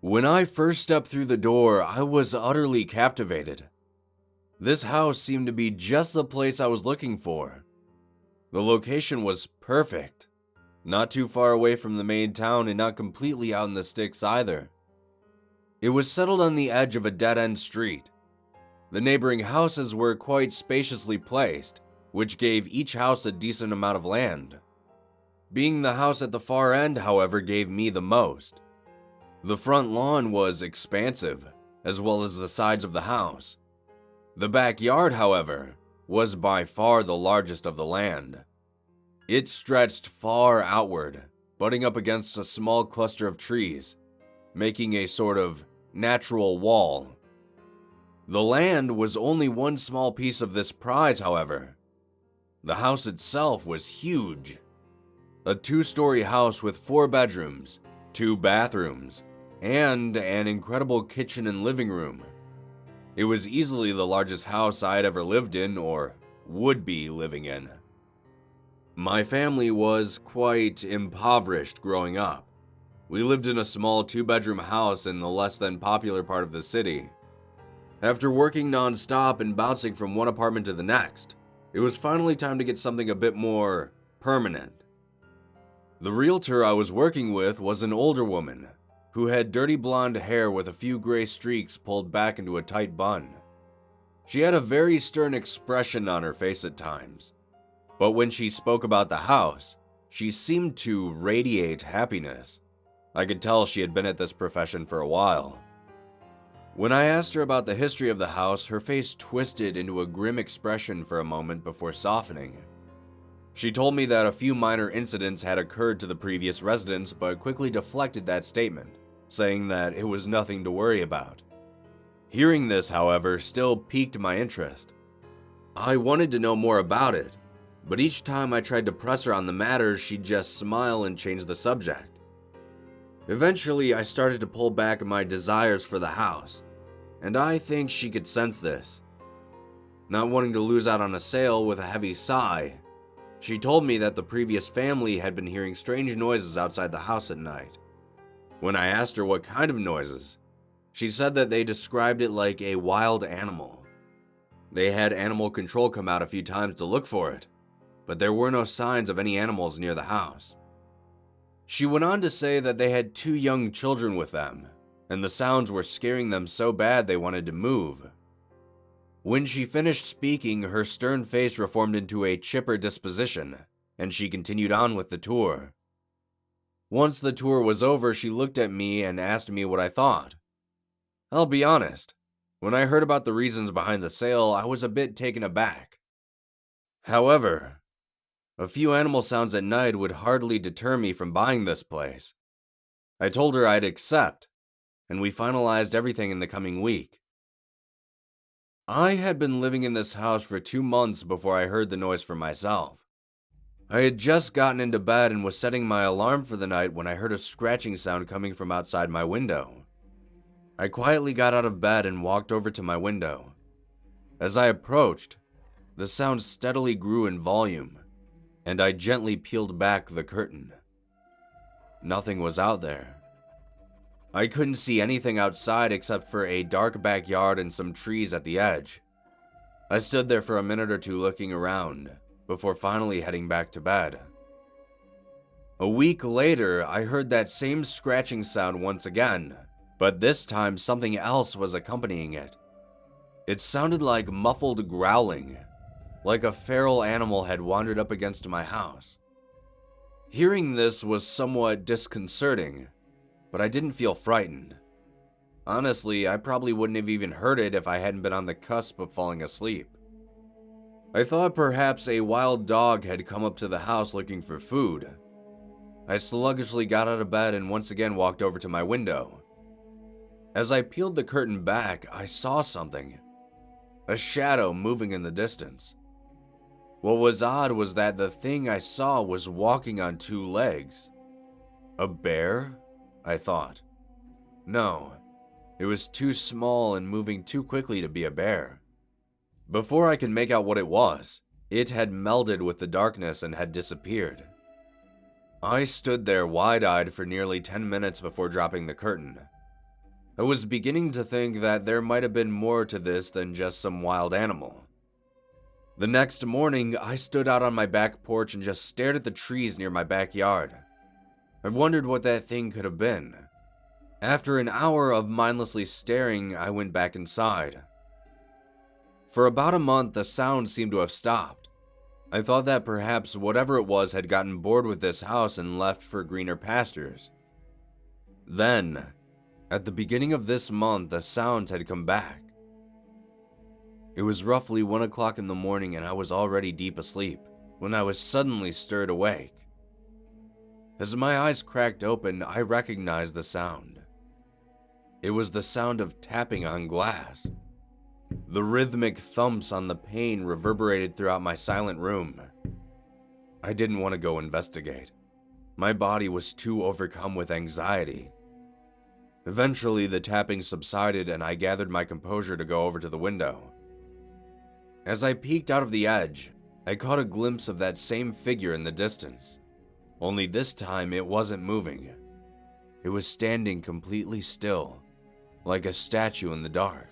When I first stepped through the door, I was utterly captivated. This house seemed to be just the place I was looking for. The location was perfect. Not too far away from the main town and not completely out in the sticks either. It was settled on the edge of a dead-end street. The neighboring houses were quite spaciously placed, which gave each house a decent amount of land. Being the house at the far end, however, gave me the most. The front lawn was expansive, as well as the sides of the house. The backyard, however, was by far the largest of the land. It stretched far outward, butting up against a small cluster of trees, making a sort of natural wall. The land was only one small piece of this prize, however. The house itself was huge. A 2-story house with 4 bedrooms, 2 bathrooms, and an incredible kitchen and living room. It was easily the largest house I had ever lived in or would be living in. My family was quite impoverished growing up. We lived in a small 2-bedroom house in the less than popular part of the city. After working non-stop and bouncing from one apartment to the next, it was finally time to get something a bit more permanent. The realtor I was working with was an older woman who had dirty blonde hair with a few gray streaks pulled back into a tight bun. She had a very stern expression on her face at times, but when she spoke about the house, she seemed to radiate happiness. I could tell she had been at this profession for a while. When I asked her about the history of the house, her face twisted into a grim expression for a moment before softening. She told me that a few minor incidents had occurred to the previous residents, but quickly deflected that statement, saying that it was nothing to worry about. Hearing this, however, still piqued my interest. I wanted to know more about it, but each time I tried to press her on the matter, she'd just smile and change the subject. Eventually, I started to pull back my desires for the house, and I think she could sense this. Not wanting to lose out on a sale, with a heavy sigh, she told me that the previous family had been hearing strange noises outside the house at night. When I asked her what kind of noises, she said that they described it like a wild animal. They had animal control come out a few times to look for it, but there were no signs of any animals near the house. She went on to say that they had 2 young children with them, and the sounds were scaring them so bad they wanted to move. When she finished speaking, her stern face reformed into a chipper disposition, and she continued on with the tour. Once the tour was over, she looked at me and asked me what I thought. I'll be honest, when I heard about the reasons behind the sale, I was a bit taken aback. However, a few animal sounds at night would hardly deter me from buying this place. I told her I'd accept, and we finalized everything in the coming week. I had been living in this house for 2 months before I heard the noise for myself. I had just gotten into bed and was setting my alarm for the night when I heard a scratching sound coming from outside my window. I quietly got out of bed and walked over to my window. As I approached, the sound steadily grew in volume, and I gently peeled back the curtain. Nothing was out there. I couldn't see anything outside except for a dark backyard and some trees at the edge. I stood there for a minute or two looking around, before finally heading back to bed. A week later, I heard that same scratching sound once again, but this time something else was accompanying it. It sounded like muffled growling, like a feral animal had wandered up against my house. Hearing this was somewhat disconcerting, but I didn't feel frightened. Honestly, I probably wouldn't have even heard it if I hadn't been on the cusp of falling asleep. I thought perhaps a wild dog had come up to the house looking for food. I sluggishly got out of bed and once again walked over to my window. As I peeled the curtain back, I saw something. A shadow moving in the distance. What was odd was that the thing I saw was walking on 2 legs. A bear? I thought. No, it was too small and moving too quickly to be a bear. Before I could make out what it was, it had melded with the darkness and had disappeared. I stood there wide-eyed for nearly 10 minutes before dropping the curtain. I was beginning to think that there might have been more to this than just some wild animal. The next morning, I stood out on my back porch and just stared at the trees near my backyard. I wondered what that thing could have been. After an hour of mindlessly staring, I went back inside. For about a month, the sound seemed to have stopped. I thought that perhaps whatever it was had gotten bored with this house and left for greener pastures. Then, at the beginning of this month, the sounds had come back. It was roughly 1 o'clock in the morning and I was already deep asleep when I was suddenly stirred awake. As my eyes cracked open, I recognized the sound. It was the sound of tapping on glass. The rhythmic thumps on the pane reverberated throughout my silent room. I didn't want to go investigate. My body was too overcome with anxiety. Eventually, the tapping subsided and I gathered my composure to go over to the window. As I peeked out of the edge, I caught a glimpse of that same figure in the distance. Only this time it wasn't moving. It was standing completely still, like a statue in the dark.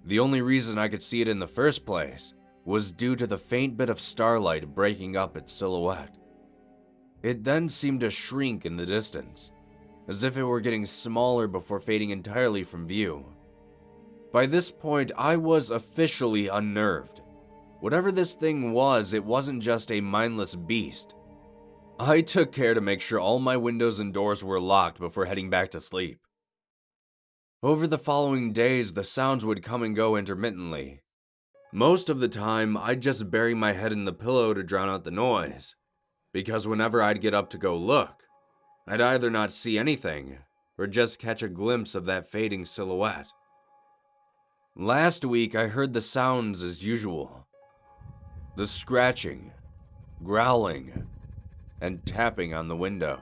The only reason I could see it in the first place was due to the faint bit of starlight breaking up its silhouette. It then seemed to shrink in the distance, as if it were getting smaller before fading entirely from view. By this point, I was officially unnerved. Whatever this thing was, it wasn't just a mindless beast. I took care to make sure all my windows and doors were locked before heading back to sleep. Over the following days, the sounds would come and go intermittently. Most of the time, I'd just bury my head in the pillow to drown out the noise, because whenever I'd get up to go look, I'd either not see anything, or just catch a glimpse of that fading silhouette. Last week, I heard the sounds as usual. The scratching, growling, and tapping on the window.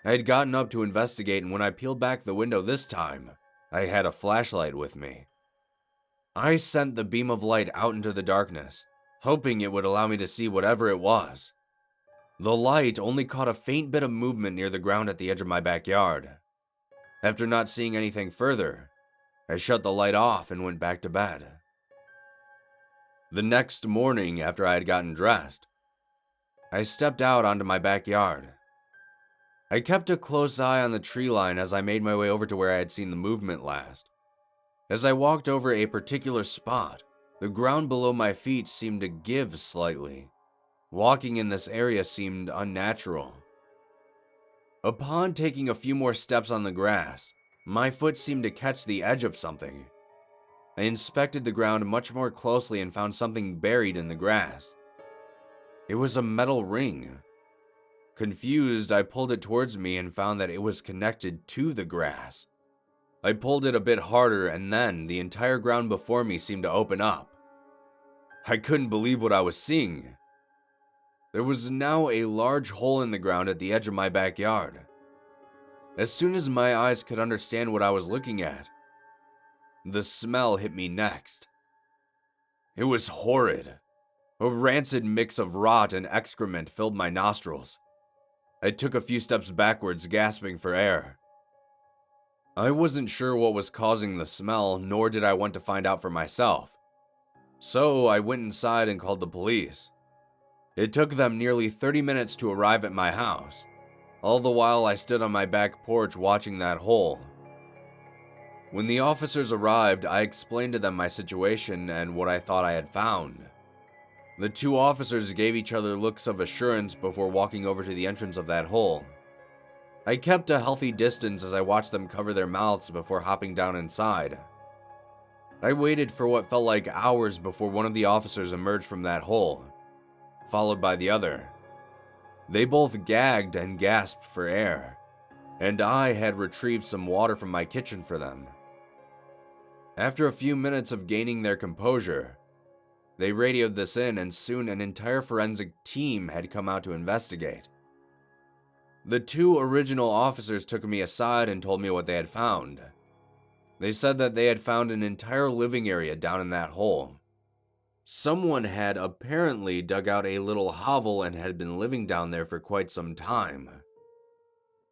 I had gotten up to investigate, and when I peeled back the window this time, I had a flashlight with me. I sent the beam of light out into the darkness, hoping it would allow me to see whatever it was. The light only caught a faint bit of movement near the ground at the edge of my backyard. After not seeing anything further, I shut the light off and went back to bed. The next morning, after I had gotten dressed, I stepped out onto my backyard. I kept a close eye on the tree line as I made my way over to where I had seen the movement last. As I walked over a particular spot, the ground below my feet seemed to give slightly. Walking in this area seemed unnatural. Upon taking a few more steps on the grass, my foot seemed to catch the edge of something. I inspected the ground much more closely and found something buried in the grass. It was a metal ring. Confused, I pulled it towards me and found that it was connected to the grass. I pulled it a bit harder and then the entire ground before me seemed to open up. I couldn't believe what I was seeing. There was now a large hole in the ground at the edge of my backyard. As soon as my eyes could understand what I was looking at, the smell hit me next. It was horrid. A rancid mix of rot and excrement filled my nostrils. I took a few steps backwards, gasping for air. I wasn't sure what was causing the smell, nor did I want to find out for myself. So I went inside and called the police. It took them nearly 30 minutes to arrive at my house. All the while I stood on my back porch watching that hole. When the officers arrived, I explained to them my situation and what I thought I had found. The two officers gave each other looks of assurance before walking over to the entrance of that hole. I kept a healthy distance as I watched them cover their mouths before hopping down inside. I waited for what felt like hours before one of the officers emerged from that hole, followed by the other. They both gagged and gasped for air, and I had retrieved some water from my kitchen for them. After a few minutes of gaining their composure, they radioed this in, and soon an entire forensic team had come out to investigate. The two original officers took me aside and told me what they had found. They said that they had found an entire living area down in that hole. Someone had apparently dug out a little hovel and had been living down there for quite some time.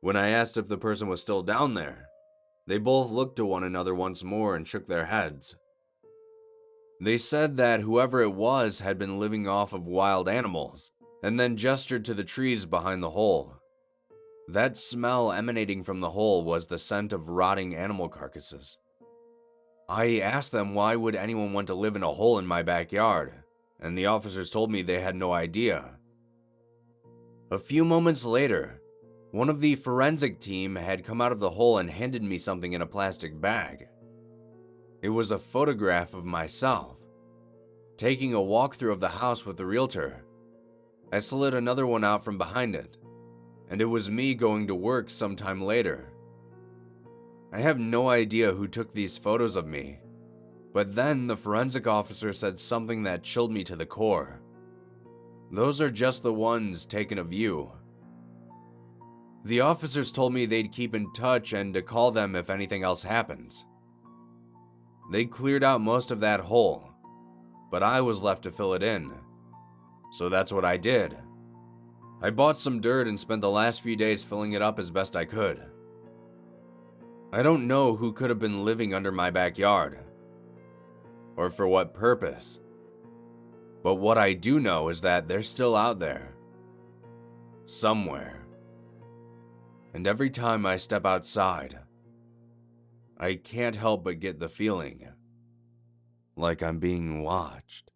When I asked if the person was still down there, they both looked to one another once more and shook their heads. They said that whoever it was had been living off of wild animals, and then gestured to the trees behind the hole. That smell emanating from the hole was the scent of rotting animal carcasses. I asked them why would anyone want to live in a hole in my backyard, and the officers told me they had no idea. A few moments later, one of the forensic team had come out of the hole and handed me something in a plastic bag. It was a photograph of myself, taking a walkthrough of the house with the realtor. I slid another one out from behind it, and it was me going to work sometime later. I have no idea who took these photos of me, but then the forensic officer said something that chilled me to the core. Those are just the ones taken of you. The officers told me they'd keep in touch and to call them if anything else happens. They cleared out most of that hole, but I was left to fill it in. So that's what I did. I bought some dirt and spent the last few days filling it up as best I could. I don't know who could have been living under my backyard, or for what purpose. But what I do know is that they're still out there, somewhere. And every time I step outside, I can't help but get the feeling like I'm being watched.